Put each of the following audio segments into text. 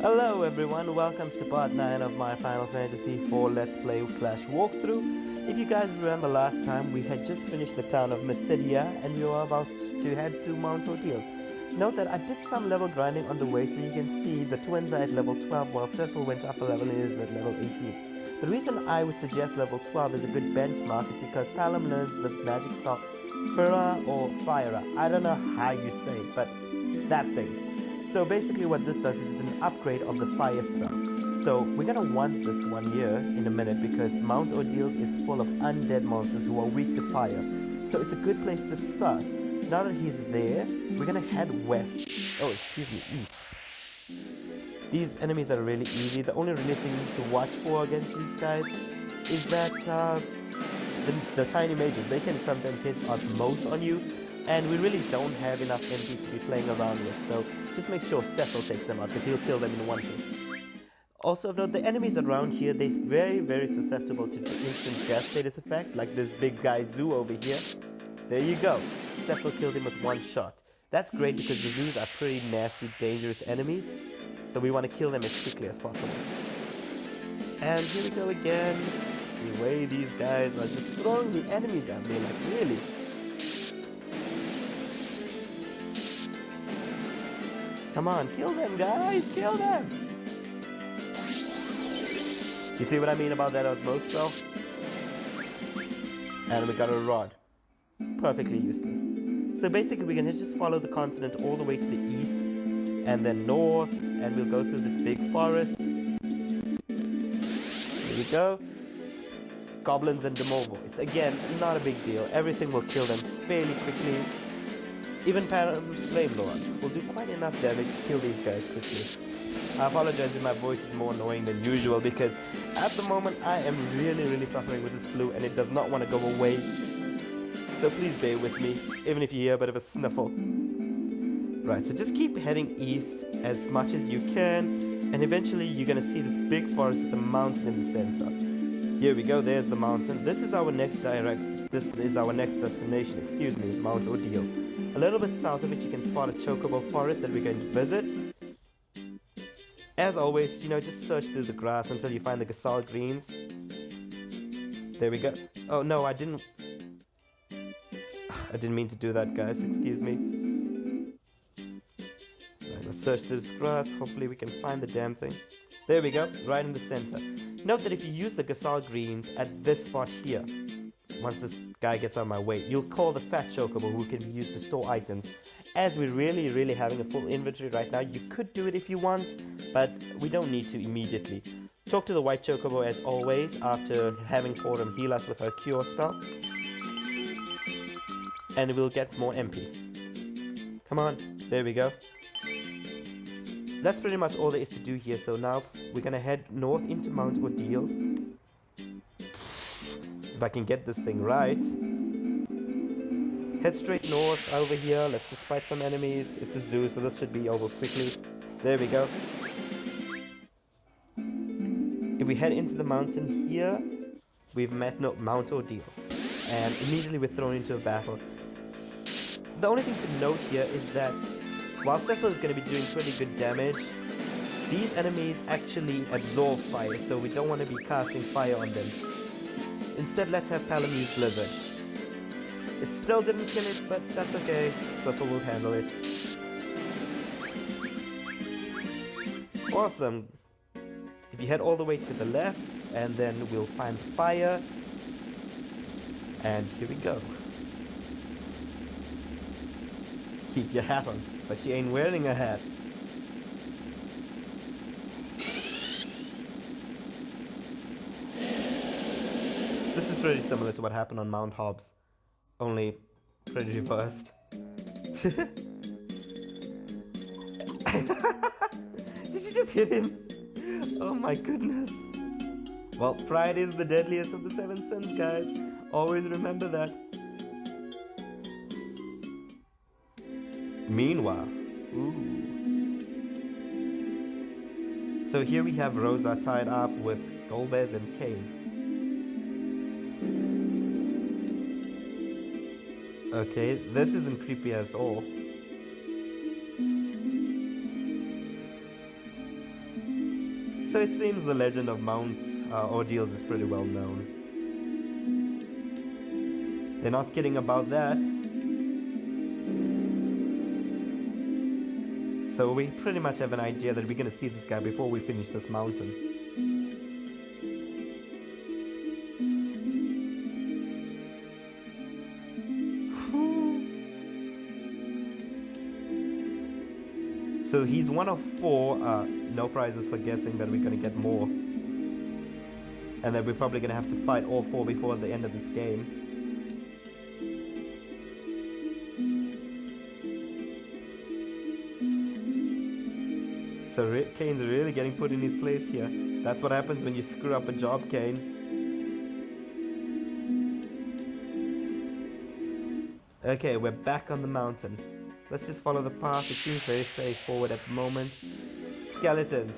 Hello everyone, welcome to part 9 of my Final Fantasy IV Let's Play slash walkthrough. If you guys remember last time, we had just finished the town of Mysidia and we were about to head to Mount Ordeal. Note that I did some level grinding on the way, so you can see the twins are at level 12 while Cecil went up a level and is at level 18. The reason I would suggest level 12 is a good benchmark is because Palom learns the magic spell Fira or Fira. I don't know how you say it, but that thing. So basically what this does is it's an upgrade of the fire spell. So we're gonna want this one here in a minute because Mount Ordeal is full of undead monsters who are weak to fire. So it's a good place to start. Now that he's there, we're gonna head west. Oh, excuse me, east. These enemies are really easy. The only really thing to watch for against these guys is that the tiny mages, they can sometimes hit at most on you. And we really don't have enough MPs to be playing around with, so just make sure Cecil takes them out, because he'll kill them in one hit. Also note, the enemies around here, they're very susceptible to the instant death status effect, like this big guy Zoo over here. There you go. Cecil killed him with one shot. That's great because the Zoos are pretty nasty, dangerous enemies, so we want to kill them as quickly as possible. And here we go again. The way these guys are just throwing the enemies at me, like really. Come on, kill them, guys! Kill them! You see what I mean about that osmosis spell? And we got a rod. Perfectly useless. So basically we're gonna just follow the continent all the way to the east, and then north, and we'll go through this big forest. Here we go. Goblins and Demovoids. Again, not a big deal. Everything will kill them fairly quickly. Even Palom's Flame Lord will do quite enough damage to kill these guys quickly. I apologize if my voice is more annoying than usual because at the moment I am really suffering with this flu and it does not want to go away. So please bear with me, even if you hear a bit of a sniffle. Right, so just keep heading east as much as you can, and eventually you're going to see this big forest with a mountain in the center. Here we go, there's the mountain. This is our next destination, excuse me, Mount Ordeal. A little bit south of it you can spot a chocobo forest that we're going to visit. As always, just search through the grass until you find the Gysahl greens. There we go. Oh no, I didn't mean to do that, guys, excuse me. Right, let's search through this grass, hopefully we can find the damn thing. There we go, right in the center. Note that if you use the Gysahl greens at this spot here, once this guy gets out of my way, you'll call the fat chocobo who can be used to store items. As we're really having a full inventory right now, you could do it if you want, but we don't need to immediately. Talk to the white chocobo as always after having Totem heal us with her cure spell. And we'll get more MP. Come on, there we go. That's pretty much all there is to do here, so now we're gonna head north into Mount Ordeal. If I can get this thing right. Head straight north over here. Let's just fight some enemies. It's a zoo, so this should be over quickly. There we go. If we head into the mountain here, we've met Mount Ordeal. And immediately we're thrown into a battle. The only thing to note here is that while Cecil is going to be doing pretty good damage, these enemies actually absorb fire, so we don't want to be casting fire on them. Instead, let's have Palom use Blizzard. It still didn't kill it, but that's okay. Cecil will handle it. Awesome. If you head all the way to the left, and then we'll find fire. And here we go. Keep your hat on, but she ain't wearing a hat. This is pretty similar to what happened on Mount Hobbs, only pretty reversed. Did you just hit him? Oh my goodness. Well, pride is the deadliest of the 7 sins, guys. Always remember that. Meanwhile, ooh. So here we have Rosa tied up with Golbez and Kain. Okay, this isn't creepy at all. So it seems the legend of Mount Ordeals is pretty well known. They're not kidding about that. So we pretty much have an idea that we're gonna see this guy before we finish this mountain. So he's one of 4, no prizes for guessing, but we're gonna get more. And then we're probably gonna have to fight all 4 before the end of this game. So Kane's really getting put in his place here. That's what happens when you screw up a job, Kane. Okay, we're back on the mountain. Let's just follow the path. It seems very straightforward at the moment. Skeletons.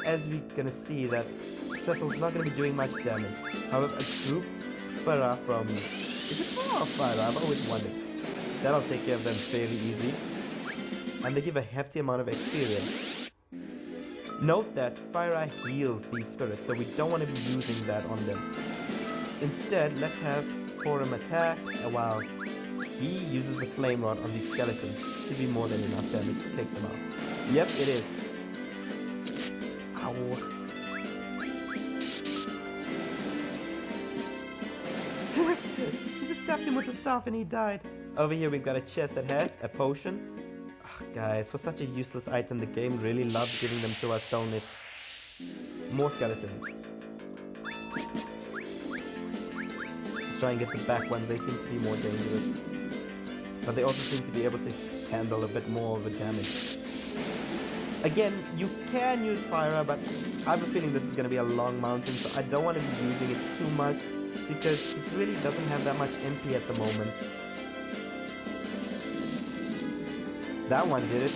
As we're gonna see that Cecil's not gonna be doing much damage. However, a group Farah from... Is it Farah or Farah? I've always wondered. That'll take care of them fairly easy. And they give a hefty amount of experience. Note that Fire heals these spirits, so we don't want to be using that on them. Instead, let's have Forum attack. Wow. He uses the flame rod on these skeletons. Should be more than enough damage to take them out. Yep, it is. Ow. He just stabbed him with the staff and he died. Over here we've got a chest that has a potion. Guys, for such a useless item, the game really loves giving them to us, don't it? More skeletons. Let's try and get the back ones. They seem to be more dangerous. But they also seem to be able to handle a bit more of the damage. Again, you can use Fire, but I have a feeling this is going to be a long mountain, so I don't want to be using it too much because it really doesn't have that much MP at the moment. That one did it.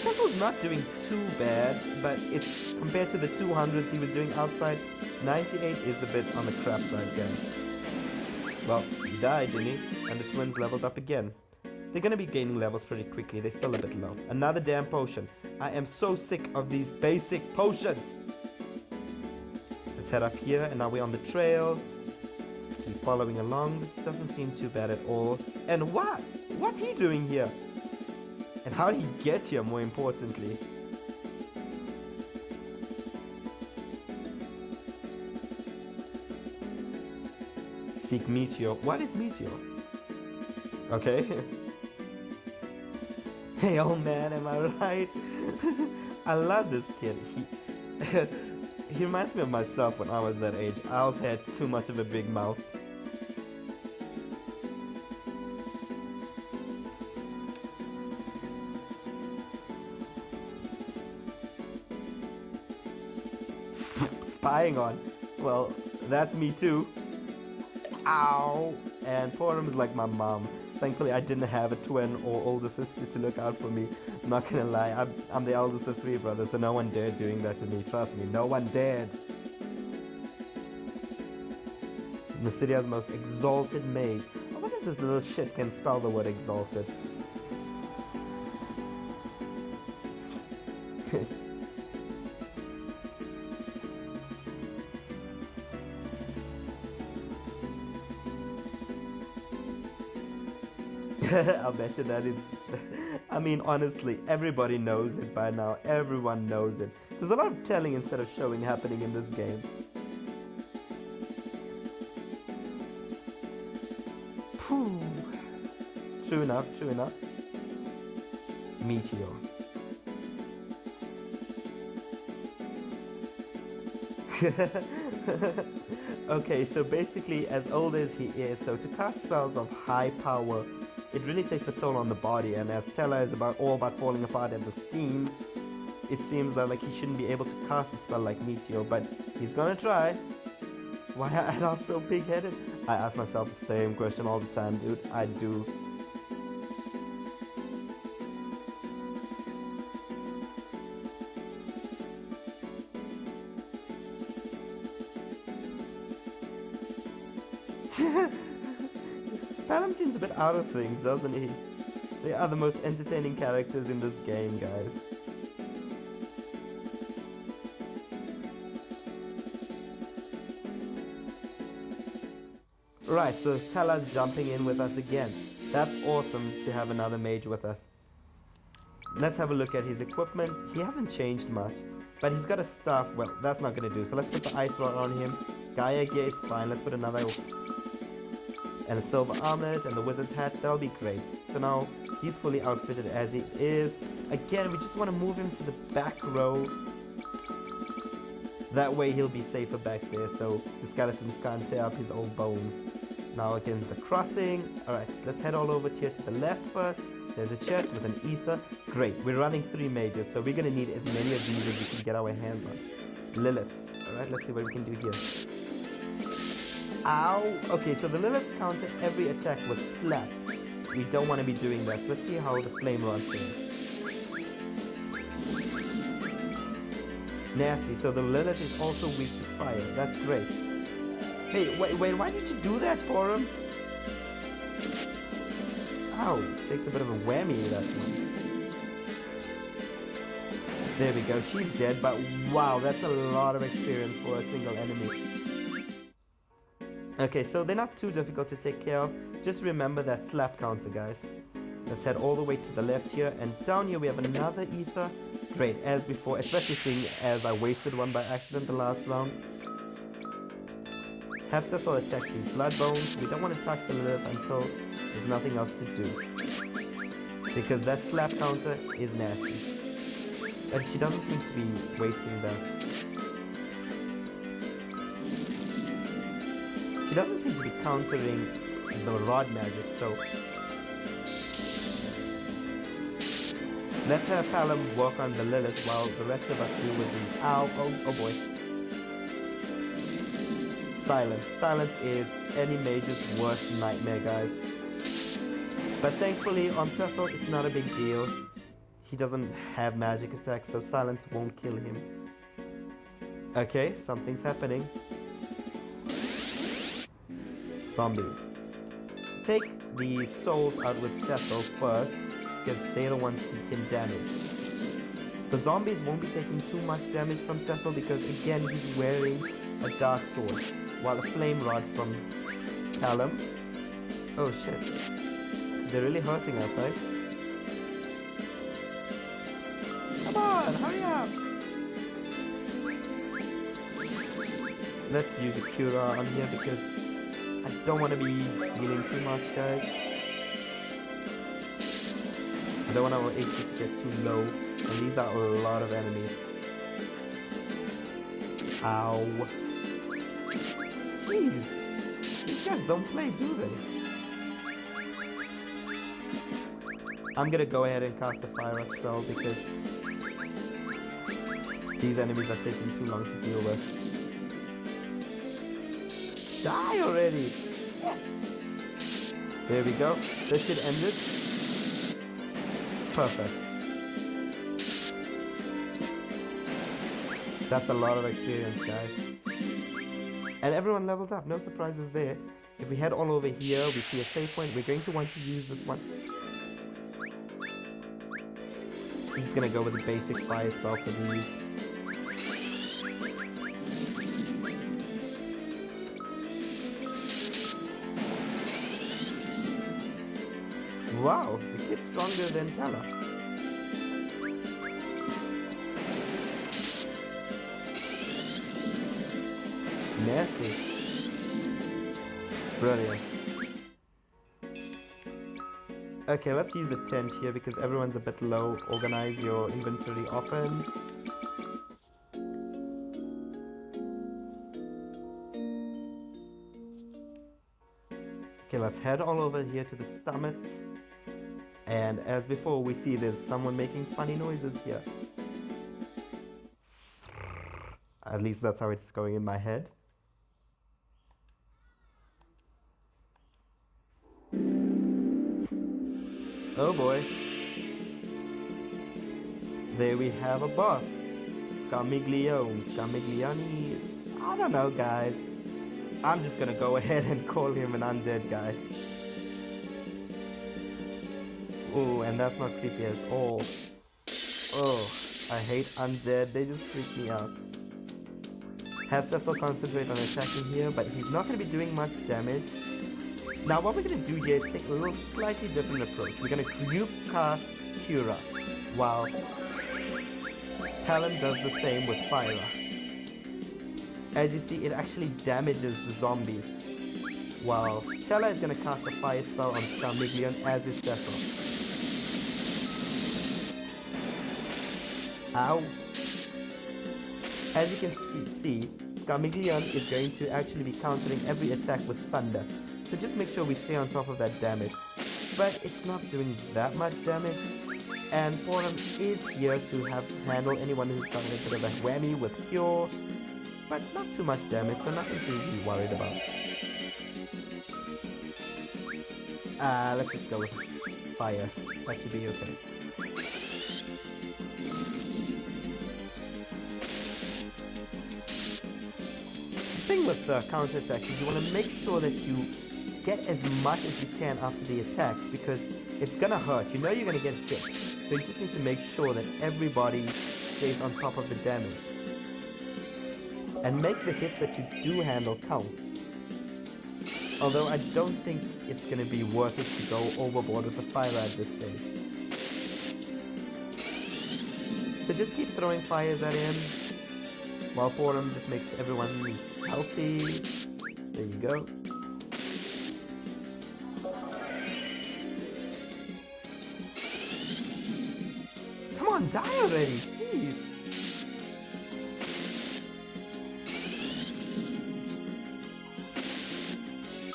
That was not doing too bad, but it's compared to the 200s he was doing outside, 98 is a bit on the crap side, guys. Well, he died, didn't he? And the twins leveled up again. They're gonna be gaining levels pretty quickly, they're still a bit low. Another damn potion. I am so sick of these basic potions! Let's head up here, and now we're on the trail. Keep following along, this doesn't seem too bad at all. And what? What's he doing here? And how did he get here, more importantly? Seek Meteor. What is Meteor? Okay. Hey, old man, am I right? I love this kid. He reminds me of myself when I was that age. I also had too much of a big mouth. Spying on. Well, that's me too. Ow! And Forum is like my mom. Thankfully, I didn't have a twin or older sister to look out for me. I'm not gonna lie, I'm the eldest of 3 brothers, so no one dared doing that to me. Trust me, no one dared. Mysidia's most exalted mage. I wonder if this little shit can spell the word exalted. I'll bet you that is... I mean, honestly, everybody knows it by now. Everyone knows it. There's a lot of telling instead of showing happening in this game. Phew. True enough, true enough. Meteor. Okay, so basically, as old as he is, so to cast spells of high power, it really takes a toll on the body, and as Stella is all about falling apart at the seams, it seems that like he shouldn't be able to cast a spell like Meteor, but he's gonna try. Why am I not so big-headed? I ask myself the same question all the time, dude. I do. Phantom seems a bit out of things, doesn't he? They are the most entertaining characters in this game, guys. Right, so Tala's jumping in with us again. That's awesome to have another mage with us. Let's have a look at his equipment. He hasn't changed much, but he's got a staff. Well, that's not going to do. So let's put the ice rod on him. Gaia gear is fine. Let's put another and a silver armor and the wizard's hat. That'll be great. So now he's fully outfitted as he is. Again, we just want to move him to the back row. That way he'll be safer back there, so the skeletons can't tear up his old bones. Now against the crossing. Alright, let's head all over here to the left first. There's a chest with an ether. Great, we're running 3 mages, so we're going to need as many of these as we can get our hands on. Liliths. Alright, let's see what we can do here. Ow! Okay, so the Liliths counter every attack with slap. We don't want to be doing that. Let's see how the flame rod thing. Nasty, so the Lilith is also weak to fire. That's great. Hey, wait, why did you do that for him? Ow, takes a bit of a whammy, that one. There we go, she's dead, but wow, that's a lot of experience for a single enemy. Okay, so they're not too difficult to take care of. Just remember that slap counter, guys. Let's head all the way to the left here, and down here we have another ether. Great, as before, especially seeing as I wasted one by accident the last round. Have Cecil attack these blood bones. We don't want to touch the Lilith until there's nothing else to do. Because that slap counter is nasty. And she doesn't seem to be wasting that. She doesn't seem to be countering the rod magic, so let's have Palom work on the Lilith while the rest of us deal with these. Ow, oh boy. Silence. Silence is any mage's worst nightmare, guys. But thankfully on Cecil it's not a big deal. He doesn't have magic attacks, so silence won't kill him. Okay, something's happening. Zombies. Take the souls out with Cecil first, because they're the ones he can damage. The zombies won't be taking too much damage from Cecil because again he's wearing a dark sword, while a flame rod from Callum. Oh shit. They're really hurting us, right? Come on, hurry up! Let's use a Cura on here because I don't want to be healing too much, guys. I don't want our HP to get too low, and these are a lot of enemies. Ow. Jeez, these guys don't play, do they? I'm gonna go ahead and cast the Fire spell because these enemies are taking too long to deal with. Die already! There we go. This should end it. Perfect. That's a lot of experience, guys. And everyone levels up. No surprises there. If we head all over here, we see a save point. We're going to want to use this one. I'm just gonna go with the basic fire spell for these. Wow, the kid's stronger than Tala. Nasty. Brilliant. Okay, let's use a tent here because everyone's a bit low. Organize your inventory often. Okay, let's head all over here to the summit. And as before, we see there's someone making funny noises here. At least that's how it's going in my head. Oh boy. There we have a boss. Scamiglione. I don't know, guys. I'm just gonna go ahead and call him an undead guy. Oh, and that's not creepy at all. Oh, I hate undead. They just freak me out. Have Cecil concentrate on attacking here, but he's not going to be doing much damage. Now what we're going to do here is take a little slightly different approach. We're going to group cast Cura, while Talon does the same with Fyra. As you see, it actually damages the zombies, while Stella is going to cast a fire spell on Scarmiglion, as is Cecil. Ow! As you can see, Scarmiglion is going to actually be countering every attack with thunder, so just make sure we stay on top of that damage. But it's not doing that much damage, and Forum is here to handle anyone who's got a bit of a whammy with Cure, but not too much damage, so nothing to be worried about. Let's just go with Fire. That should be okay. The thing with counter-attack is you want to make sure that you get as much as you can after the attacks, because it's gonna hurt. You know you're gonna get hit, so you just need to make sure that everybody stays on top of the damage. And make the hits that you do handle count. Although I don't think it's going to be worth it to go overboard with the fire at this stage. So just keep throwing fires at him, while Forum just makes everyone healthy. There you go. Come on, die already! Jeez!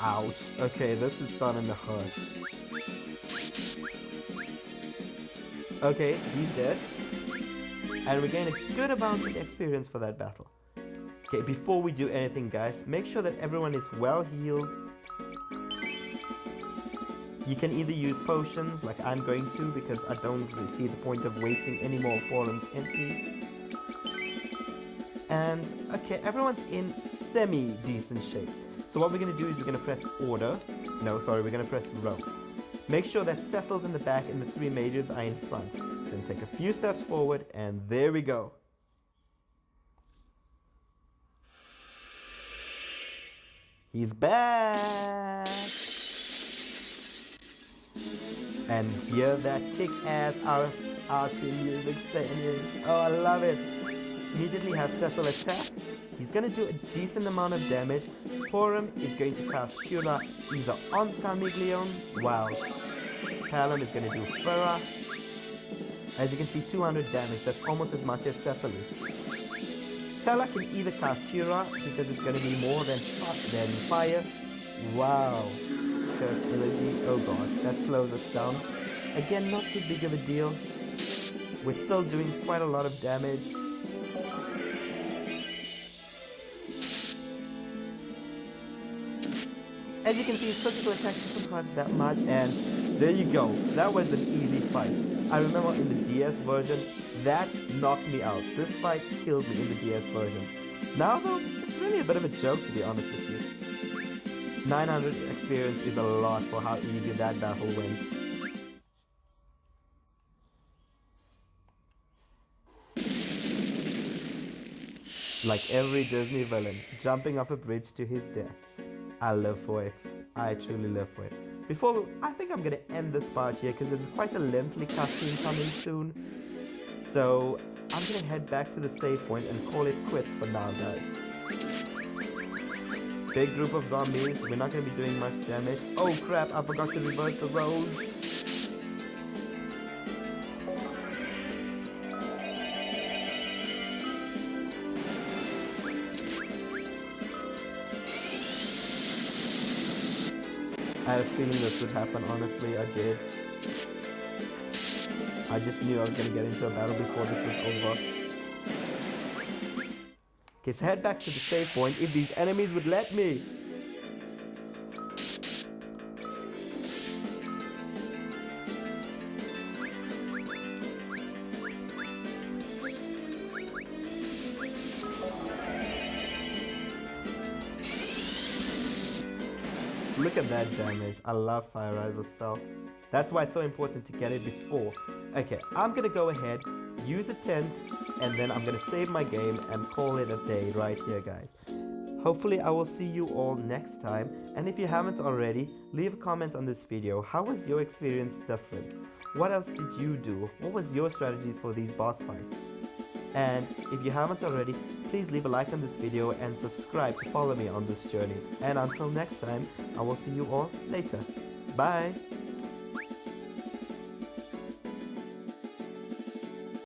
Ouch. Okay, this is starting to hurt. Okay, he's dead. And we gain a good amount of experience for that battle. Okay, before we do anything, guys, make sure that everyone is well healed. You can either use potions, like I'm going to, because I don't really see the point of wasting any more Forum's MP. And, okay, everyone's in semi-decent shape. So what we're going to do is we're going to press order. No, sorry, we're going to press row. Make sure that Cecil's in the back and the three mages are in front. Then take a few steps forward, and there we go. He's back! And hear that kick-ass arty music saying, oh, I love it! Immediately have Cecil attack. He's going to do a decent amount of damage. Forum is going to cast Cura either on Scarmiglion, while Talon is going to do Fyra. As you can see, 200 damage, that's almost as much as Cecil is. Stella can either cast Cura, because it's going to be more than fire. Wow. Fertility, oh god, that slows us down. Again, not too big of a deal. We're still doing quite a lot of damage. As you can see, physical attack doesn't hurt that much, and there you go. That was an easy fight. I remember in the DS version, that knocked me out. This fight killed me in the DS version. Now though, it's really a bit of a joke, to be honest with you. 900 experience is a lot for how easy that battle went. Like every Disney villain, jumping off a bridge to his death. I live for it. I truly live for it. I think I'm gonna end this part here because there's quite a lengthy cutscene coming soon. So I'm gonna head back to the save point and call it quits for now, guys. Big group of zombies. We're not gonna be doing much damage. Oh crap! I forgot to reverse the roads. I had a feeling this would happen, honestly, I did. I just knew I was gonna get into a battle before this was over. Okay, so head back to the save point if these enemies would let me. Look at that damage. I love Fire Riser spell. That's why it's so important to get it before. Okay, I'm gonna go ahead, use a tent, and then I'm gonna save my game and call it a day right here, guys. Hopefully I will see you all next time, and if you haven't already, leave a comment on this video. How was your experience different? What else did you do? What was your strategies for these boss fights? And if you haven't already, please leave a like on this video and subscribe to follow me on this journey. And until next time, I will see you all later. Bye!